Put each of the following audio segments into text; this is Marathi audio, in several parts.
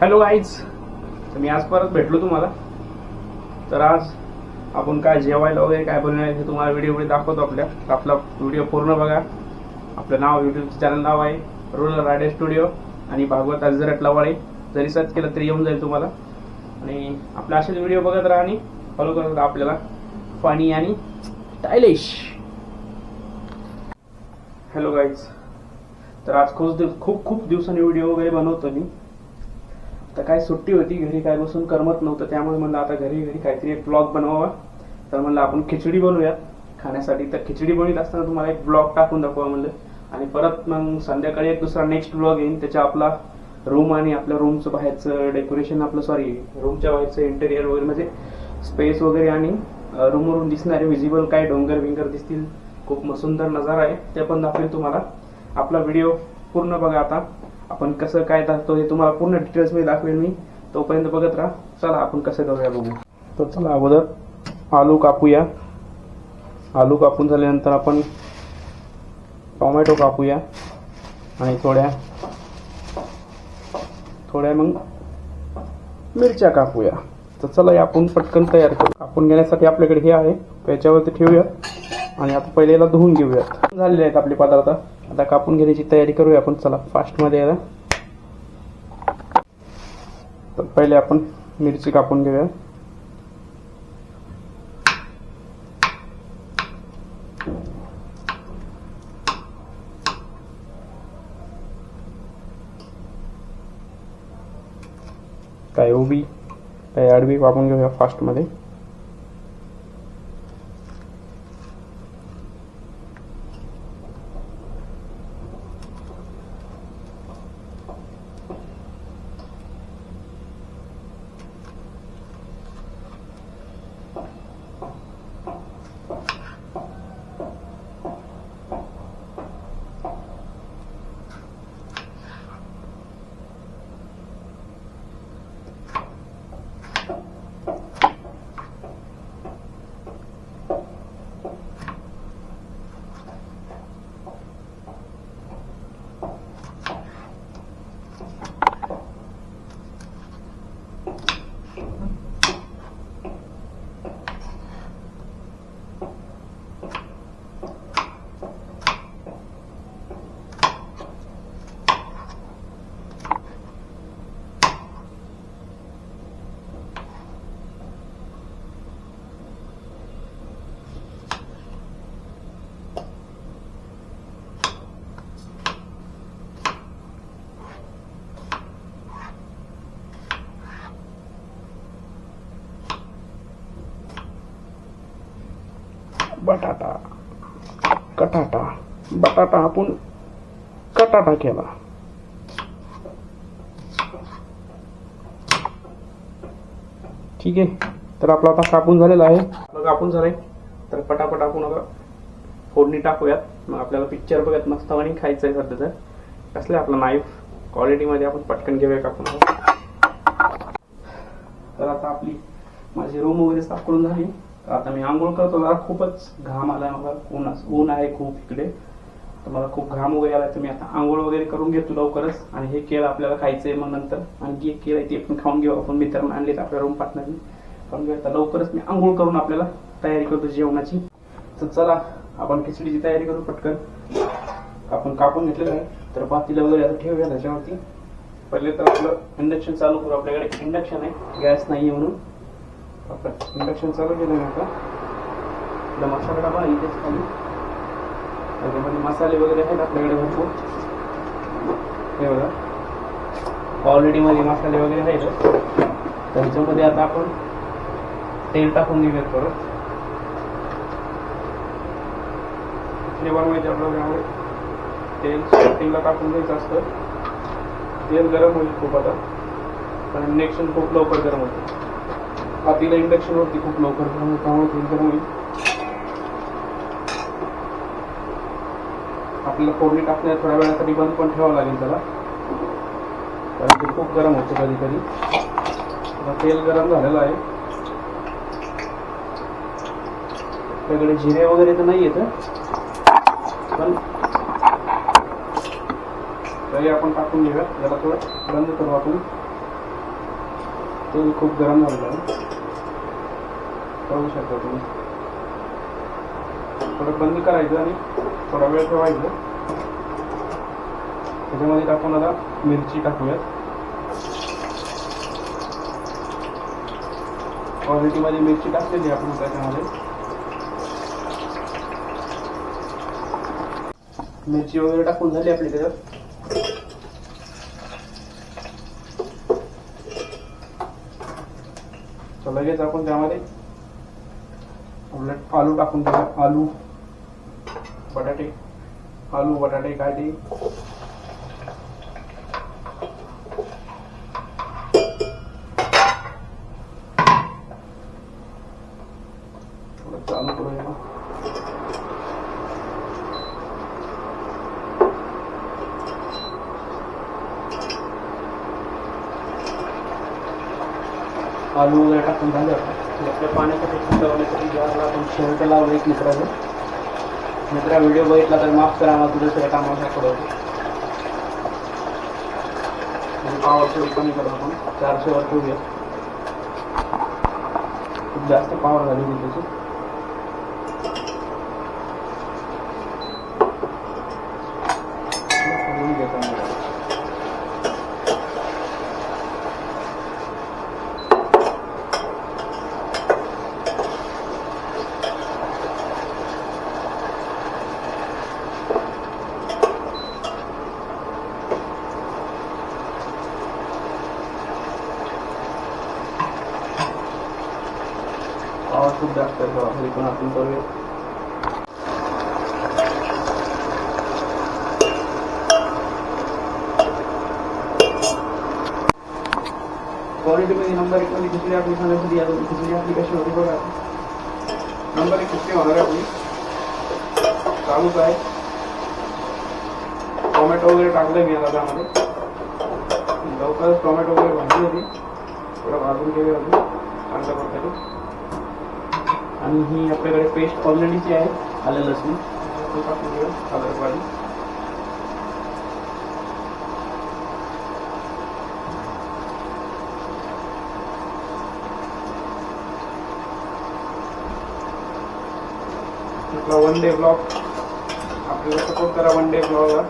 हॅलो गाईज, तर मी आज परत भेटलो तुम्हाला. तर आज आपण काय जेवायला वगैरे काय बनवणार हे तुम्हाला व्हिडिओ दाखवतो. आपला व्हिडिओ पूर्ण बघा. आपलं नाव यूट्यूब चॅनल नाव आहे रुरल रायडर स्टुडिओ आणि भागवत अजरट लवाळे. जरी सर्च केलं तरी येऊन जाईल तुम्हाला. आणि आपले असेच व्हिडिओ बघत राहा आणि फॉलो करत राहा आपल्याला. फनी आणि स्टायलिश. हॅलो गाईज, तर आज खूप दिवसांनी व्हिडिओ वगैरे बनवतो मी. तर काय सुट्टी होती, घरी काय बसून करमत नव्हतं, त्यामुळे म्हणलं आता घरी काहीतरी एक ब्लॉग बनवावा. तर म्हणलं आपण खिचडी बनवूयात खाण्यासाठी. तर खिचडी बनवत असताना तुम्हाला एक ब्लॉग टाकून दाखवा म्हणलं. आणि परत मग संध्याकाळी एक दुसरा नेक्स्ट ब्लॉग येईल. त्याच्या आपला रूम आणि आपल्या रूमचं बाहेरचं डेकोरेशन, रूमच्या बाहेरचं इंटेरियर वगैरे, म्हणजे स्पेस वगैरे आणि रूमवरून दिसणारे विजिबल काय डोंगर विंगर दिसतील. खूप सुंदर नजारा आहे, ते पण दाखवेल तुम्हाला. आपला व्हिडिओ पूर्ण बघा. आता आपण कसं काय दाखवतो हे तुम्हाला पूर्ण डिटेल्स मध्ये दाखवेल मी. तोपर्यंत बघत राहा. चला आपण कसं करूया बघू. तर चला अगोदर आलू कापूया. आलू कापून झाल्यानंतर आपण टोमॅटो कापूया आणि थोड्या मग मिरच्या कापूया. तर चला आपण पटकन तयार करू. कापून घेण्यासाठी आपल्याकडे हे आहे, याच्यावरती ठेवूया आणि आता पहिले याला धुवून घेऊयात. झालेले आहेत आपले पदार्थ. आता कापून घेण्याची तयारी करूया आपण. चला फास्ट मध्ये याला. तर पहिले आपण मिरची कापून घेऊया. काय उभी काय आडवी कापून घेऊया फास्ट मध्ये. बटाटा आपण कटाटा केला. ठीक आहे. तर आपला आता कापून झालेला आहे. कापून झालंय तर पटापट आपण आता फोडणी टाकूयात. मग आपल्याला पिक्चर बघत मस्त आणि खायचं आहे. सध्या तर कसलं आपला नाईफ क्वालिटी मध्ये आपण पटकन घेऊया कापून. तर आता माझी रूम वगैरे साफ करून झाली. आता मी आंघोळ करतो. जरा खूपच घाम आला मला. ऊन आहे खूप इकडे, तर मला खूप घाम वगैरे आला. तर मी आता आंघोळ वगैरे करून घेतो लवकरच. आणि हे केळ आपल्याला खायचंय. मग नंतर आणखी एक केळ आहे ते पण खाऊन घेऊ आपण. मित्रांना आणलेत आपल्या रूम पार्टनरने खाऊन घेऊ. आता लवकरच मी आंघोळ करून आपल्याला तयारी करतो जेवणाची. तर चला आपण खिचडीची तयारी करू पटकन. आपण कापून घेतलेलं आहे. तर पातेलं वगैरे आता ठेवूया त्याच्यावरती. पहिले तर आपलं इंडक्शन चालू करू. आपल्याकडे इंडक्शन आहे, गॅस नाही आहे म्हणून आपण इंडक्शन चालू केलं आहे. आता मसाला डबा इथेच खाली. त्याच्यामध्ये मसाले वगैरे आहेत आपल्याकडे भरपूर. हे बघा ऑलरेडी मध्ये मसाले वगैरे आहेत. त्याच्यामध्ये आता आपण तेल टाकून घेऊयात परत. बनवायचे आपल्याला तेल स्टार्टिंगला टाकून द्यायचं असतं. तेल गरम होईल खूप आता, पण इंडक्शन खूप लवकर गरम होतं. पातेलं इंडक्शन वरती खूप लवकर गरम होतं, त्यामुळे तेल गरम होईल. आपल्याला फोडणी टाकण्यात थोड्या वेळासाठी बंद पण ठेवावं लागेल त्याला, कारण ते खूप गरम होतं कधी कधी. तेल गरम झालेलं आहे. आपल्याकडे जिरे वगैरे तर नाही येत, पण तरी आपण टाकून घेऊया. याला थोडं बंद करू आपण. तेल खूप गरम झालेलं आहे, पाहू शकता तुम्ही. थोडं बंद करायचं आणि थोडा वेळ ठेवायचं. त्याच्यामध्ये टाकून आता मिरची टाकूयात. क्वालिटीमध्ये मिरची टाकलेली आपण त्याच्यामध्ये. मिरची वगैरे टाकून झाली आपली त्याच्यात. तर लगेच आपण त्यामध्ये आलू टाकून देऊया. आलू बटाटे काय ते थोडं चालू करूया. आलू वगैरे टाकून झालं. आपल्या पाण्यासाठी थंड होण्यासाठी गॅसला आपण शेवट लावलं एक लिटराचं. मित्रा व्हिडिओ बघितला तर माफ करा, मला तुझं सगळं कामाला पडवतो. पावर थोडी कमी करू आपण, 400 वर ठेवूया. खूप जास्त पावर झाली होती त्याची. पावर खूप जास्त आहे, पण आपण करूया. क्वालिटीमध्ये नंबर 1 मध्ये खिचडी आपली खाण्यासाठी आता खिचडी आपली कशी होती बघा. नंबर 1 खिचडी होणार आहे आपली. चालूच आहे. टोमॅटो वगैरे टाकलं मी आता त्यामध्ये. लवकरच टोमॅटो वगैरे भाजली होती, थोडं भाजून गेली होती चांगल्या प्रकारे. आणि ही आपल्याकडे पेस्ट ऑलरेडीची आहे आलं लसूण, टाकून घेऊ अदरकवाली. आपला 1 डे ब्लॉग आपल्याला सपोर्ट करा. 1 डे ब्लॉगला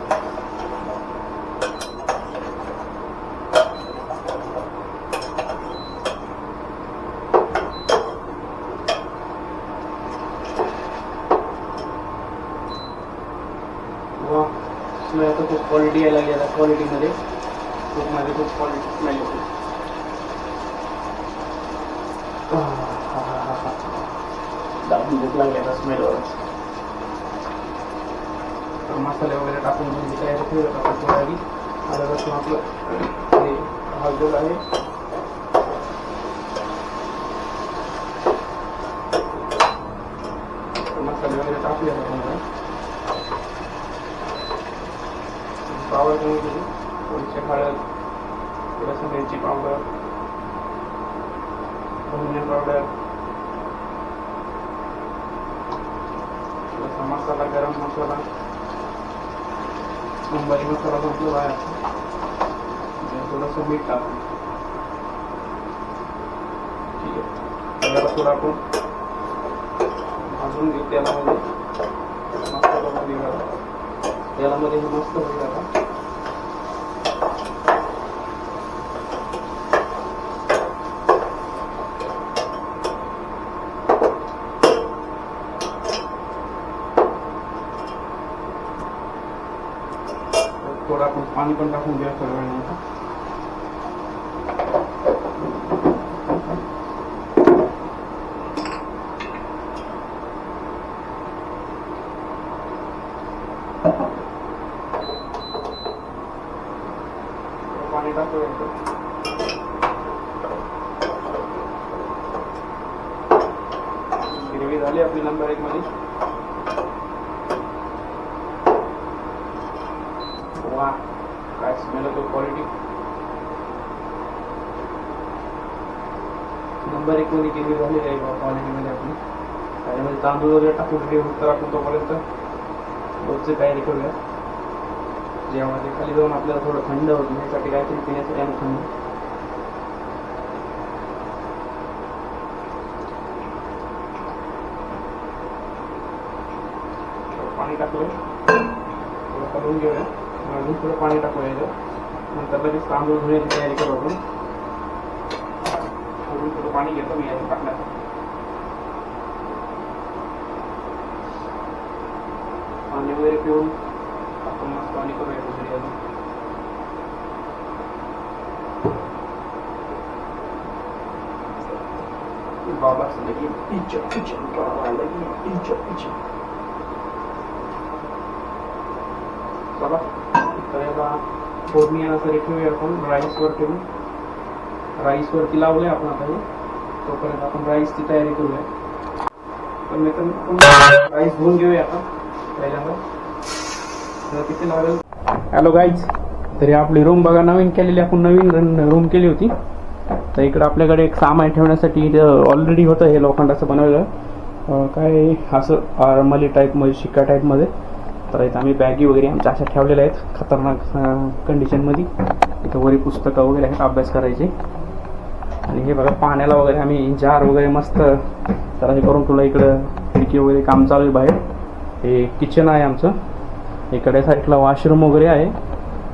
स्मेल तर खूप क्वालिटी यायला लागली आता. क्वालिटीमध्ये खूप माझी खूप क्वालिटी स्मेल होती. दाबून भूक लागली आता स्मेलवरच. मसाले वगैरे टाकून म्हणजे तयारी ठेवत आपण थोड्या आधी. आता लसूण आपलं हे भाजलेलं आहे. मसाले वगैरे टाकले आपण. पावर कमी केली, थोडीशी हळद, थोडंसं मिरची पावडर, धनिया पावडर, थोडासा मसाला, गरम मसाला, मुंबई मसाला संपलेला आहे. थोडंसं मीठ टाकून ठीक आहे. त्याला थोडं आपण भाजून घेऊ तेलामध्ये. मसाल्यामध्ये तेलामध्ये हे मस्त होईल आता. थोडं आपण पाणी पण टाकून घ्या थोड्या वेळानंतर. पाणी टाकूया. ग्रेव्ही झाली आपली नंबर 1 मध्ये. वा काय स्मेल होतो. क्वालिटी नंबर 1 मध्ये ग्रेव्ही झालेली आहे क्वालिटीमध्ये आपली. त्याच्यामध्ये तांदूळ वगैरे टाकून ठेवू. तर आपण तोपर्यंत रोजची तयारी करूया. जेव्हा खाली जाऊन आपल्याला थोडं थंड होतं यासाठी काहीतरी पिण्यासाठी आणि थंड पाणी टाकूया, थोडं करून घेऊया, अजून थोडं पाणी टाकूया याच्यात. नंतर लगेच तांदूळ धुण्याची तयारी करू आपण. अजून थोडं पाणी घेतो मी याच्यात टाकण्यासाठी. पाणी वगैरे पिऊन आपण मस्त पाणी करूया दुसरी अजून. बाबा लगी बाबा लगी चला तर याला फोडणी येण्यासाठी ठेवूया आपण. राईसवर ठेवून राईसवरती लावूया आपण आता हे. तोपर्यंत आपण राईसची तयारी करूया. पण मी तर राईस धुवून घेऊया आता पहिल्यांदा. तर किती लागेल. हॅलो गाईज, तरी आपली रूम बघा नवीन केलेली, आपण नवीन रूम केली होती. तर इकडं आपल्याकडे एक सामान ठेवण्यासाठी ऑलरेडी होतं हे लोखंडाचं बनवलेलं, काय असं आरमाली टाईपमध्ये, शिक्का टाईपमध्ये. तर इथं आम्ही बॅगी वगैरे आमच्या अशा ठेवलेल्या आहेत खतरनाक कंडिशनमध्ये. इथं वरी पुस्तकं वगैरे आहेत अभ्यास करायचे. आणि हे बघा पाण्याला वगैरे आम्ही जार वगैरे मस्त तर हे करून तुला इकडं खिडकी वगैरे काम चालू आहे बाहेर. हे किचन आहे आमचं. इकडे साईडला वॉशरूम वगैरे आहे.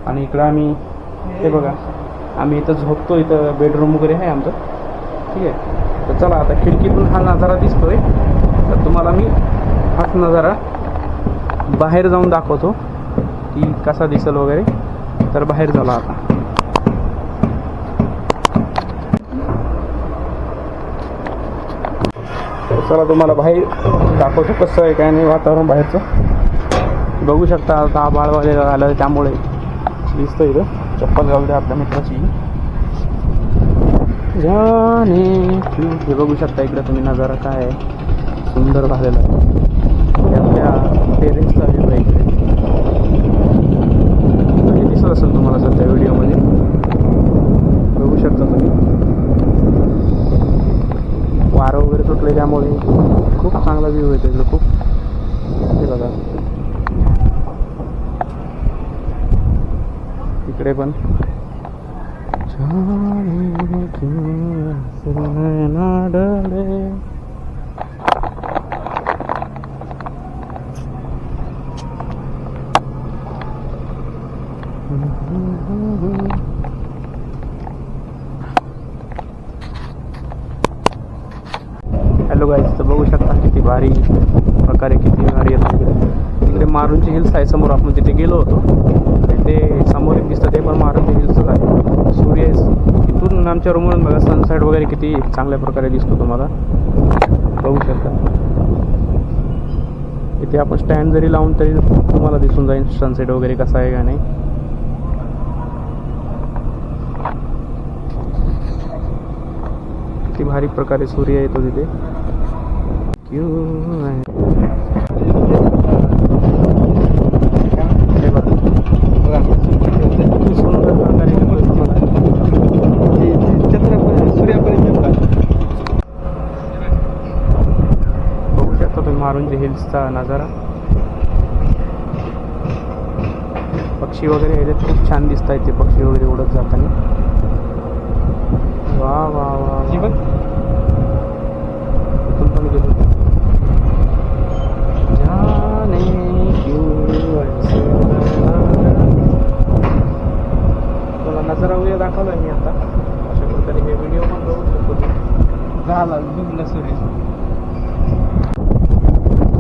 आणि इकडं आम्ही हे बघा आम्ही इथं झोपतो, इथं बेडरूम वगैरे आहे आमचं. ठीक आहे. तर चला आता खिडकीतून हा नजारा दिसतोय, तर तुम्हाला मी हाच नजारा बाहेर जाऊन दाखवतो की कसा दिसेल वगैरे. तर बाहेर झाला आता. चला तुम्हाला बाहेर दाखवतो कसं आहे काय नाही वातावरण बाहेरचं. बघू शकता आता आभाळ वगैरे आलं त्यामुळे दिसतं इथं. चप्पल घालू द्या आपल्या मित्राची. हे बघू शकता इकडे तुम्ही नजारा काय आहे, सुंदर झालेला आहे. आपल्या टेरेसचा व्ह्यू आहे इकडे. हे दिसत असेल तुम्हाला सध्या व्हिडिओमध्ये. बघू शकता तुम्ही वारं वगैरे सुटले त्यामुळे खूप चांगला व्ह्यू येतो इकडे खूप. हे बघा इकडे पण हॅलो गाईज, तर बघू शकता किती भारी प्रकारे, किती भारी येतो इकडे. मारुंजी हिल्स आहे समोर, आपण तिथे गेलो होतो. ते समोर एक दिसतं ते पण मारुंजी हिल्सच आहे. सूर्य इथून आमच्या रूमवरून बघा सनसेट वगैरे किती चांगल्या प्रकारे दिसतो तुम्हाला. बघू शकता इथे आपण स्टँड जरी लावून तरी तुम्हाला दिसून जाईल सनसेट वगैरे कसा आहे का नाही. किती भारी प्रकारे सूर्य येतो तिथे. बघू शकता तुम्ही मारुंजी हिल्सचा नजारा. पक्षी वगैरे ह्याच्यात खूप छान दिसत आहेत. ते पक्षी वगैरे उडत जाताना. वा वा वा इथून पण गेलो. तुला नजारा वगैरे दाखवलाय मी आता. अशा प्रकारे हे व्हिडिओ पण बघू शकतो. झाला डुबला सूर्य.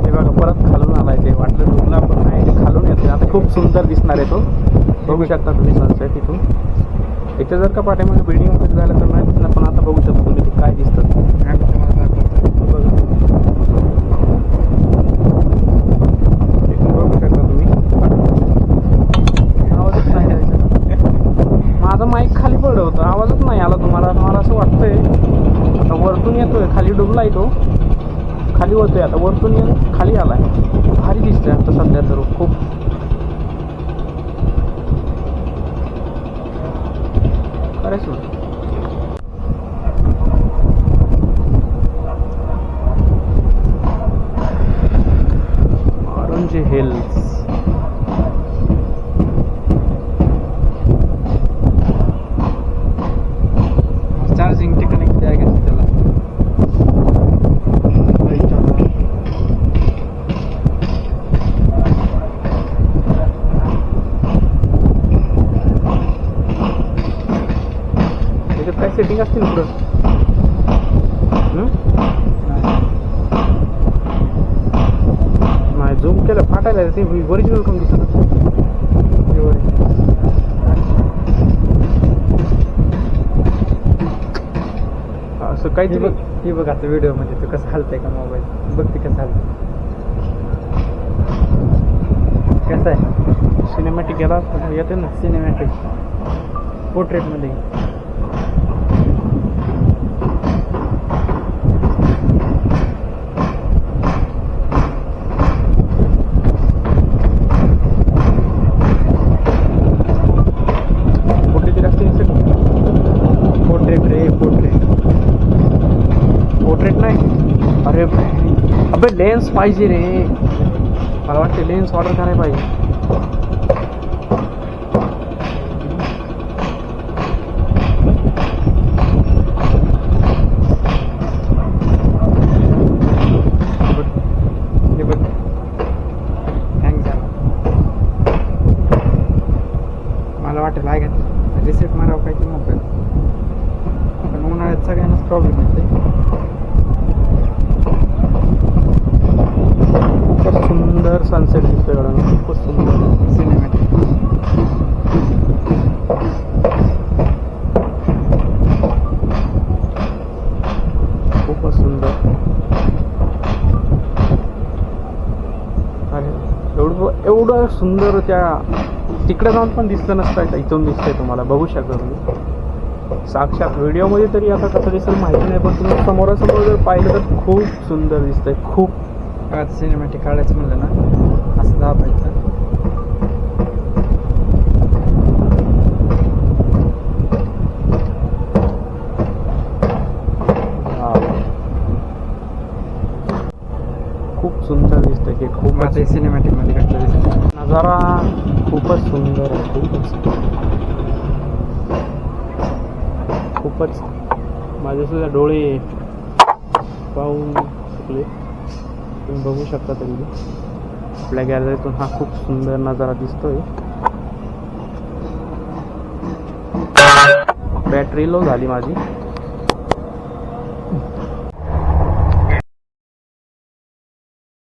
हे बघा परत खालून आलाय. ते वाटलं डुबला पण नाही, ते खालून येते. आता खूप सुंदर दिसणार आहे तो. बघू शकता तुम्ही सनसेट इथून. इथे जर का पाठीमागे बिल्डिंग वगैरे झालं तर नाही दिसणार, पण आता बघू शकता तुम्ही काय दिसतं. बघू शकता तुम्ही. आवाजच नाही द्यायचा. माझा माईक खाली पडलं होतं, आवाजच नाही आला तुम्हाला. मला असं वाटतंय आता वरतून येतोय, खाली डुबलाय तो, खाली होतोय आता वरतून येऊन खाली आलाय. भारी दिसतंय आता सध्या तर खूप. अरे सोड मारुंजी हिल्स. चार्जिंग ते कनेक्ट आहे का त्याला. सेटिंग असतील पुढं. नाही झूम केलं फाटायला ते ओरिजिनल करून दिसत. असं काहीतरी ही बघ आता व्हिडिओ मध्ये तू कसं हलतंय का मोबाईल बघ ते कसं हलतंय. कसं आहे सिनेमॅटिक याला येते ना. सिनेमॅटिक पोर्ट्रेटमध्ये. कुठली तरी असते पोर्ट्रेट रे पोर्ट्रेट. पोर्ट्रेट नाही. अरे अबे लेन्स पाहिजे रे. मला वाटते लेन्स ऑर्डर करायला पाहिजे. हे बघ हँग झाला. मला वाटेल आहे का रिसेट मारावं काय की मोबाईल. पण उन्हाळ्यात सगळ्यांनाच प्रॉब्लेम येते. खूपच सुंदर सनसेट दिसतोय गड्या. खूपच सुंदर सिनेमॅटिक. खूपच सुंदर. अरे एवढं सुंदर त्या तिकडे जाऊन पण दिसलं नसतं का इथून दिसतंय तुम्हाला. बघू शकता तुम्ही साक्षात व्हिडिओमध्ये तरी आता कसं दिसेल माहिती नाही, पण तुम्ही समोरासमोर जर पाहिलं तर खूप सुंदर दिसतंय. खूप आता सिनेमॅटिक काढायचं म्हणलं ना असं दाबायचं. खूप सुंदर दिसतंय की खूप आता सिनेमॅटिक मध्ये कसं दिसतं. नजारा खूपच सुंदर आहे. खूपच माझे सुद्धा डोळे पाहून चुकले. तुम्ही बघू शकता तरी आपल्या गॅलरीतून हा खूप सुंदर नजारा दिसतोय. बॅटरी लो झाली माझी.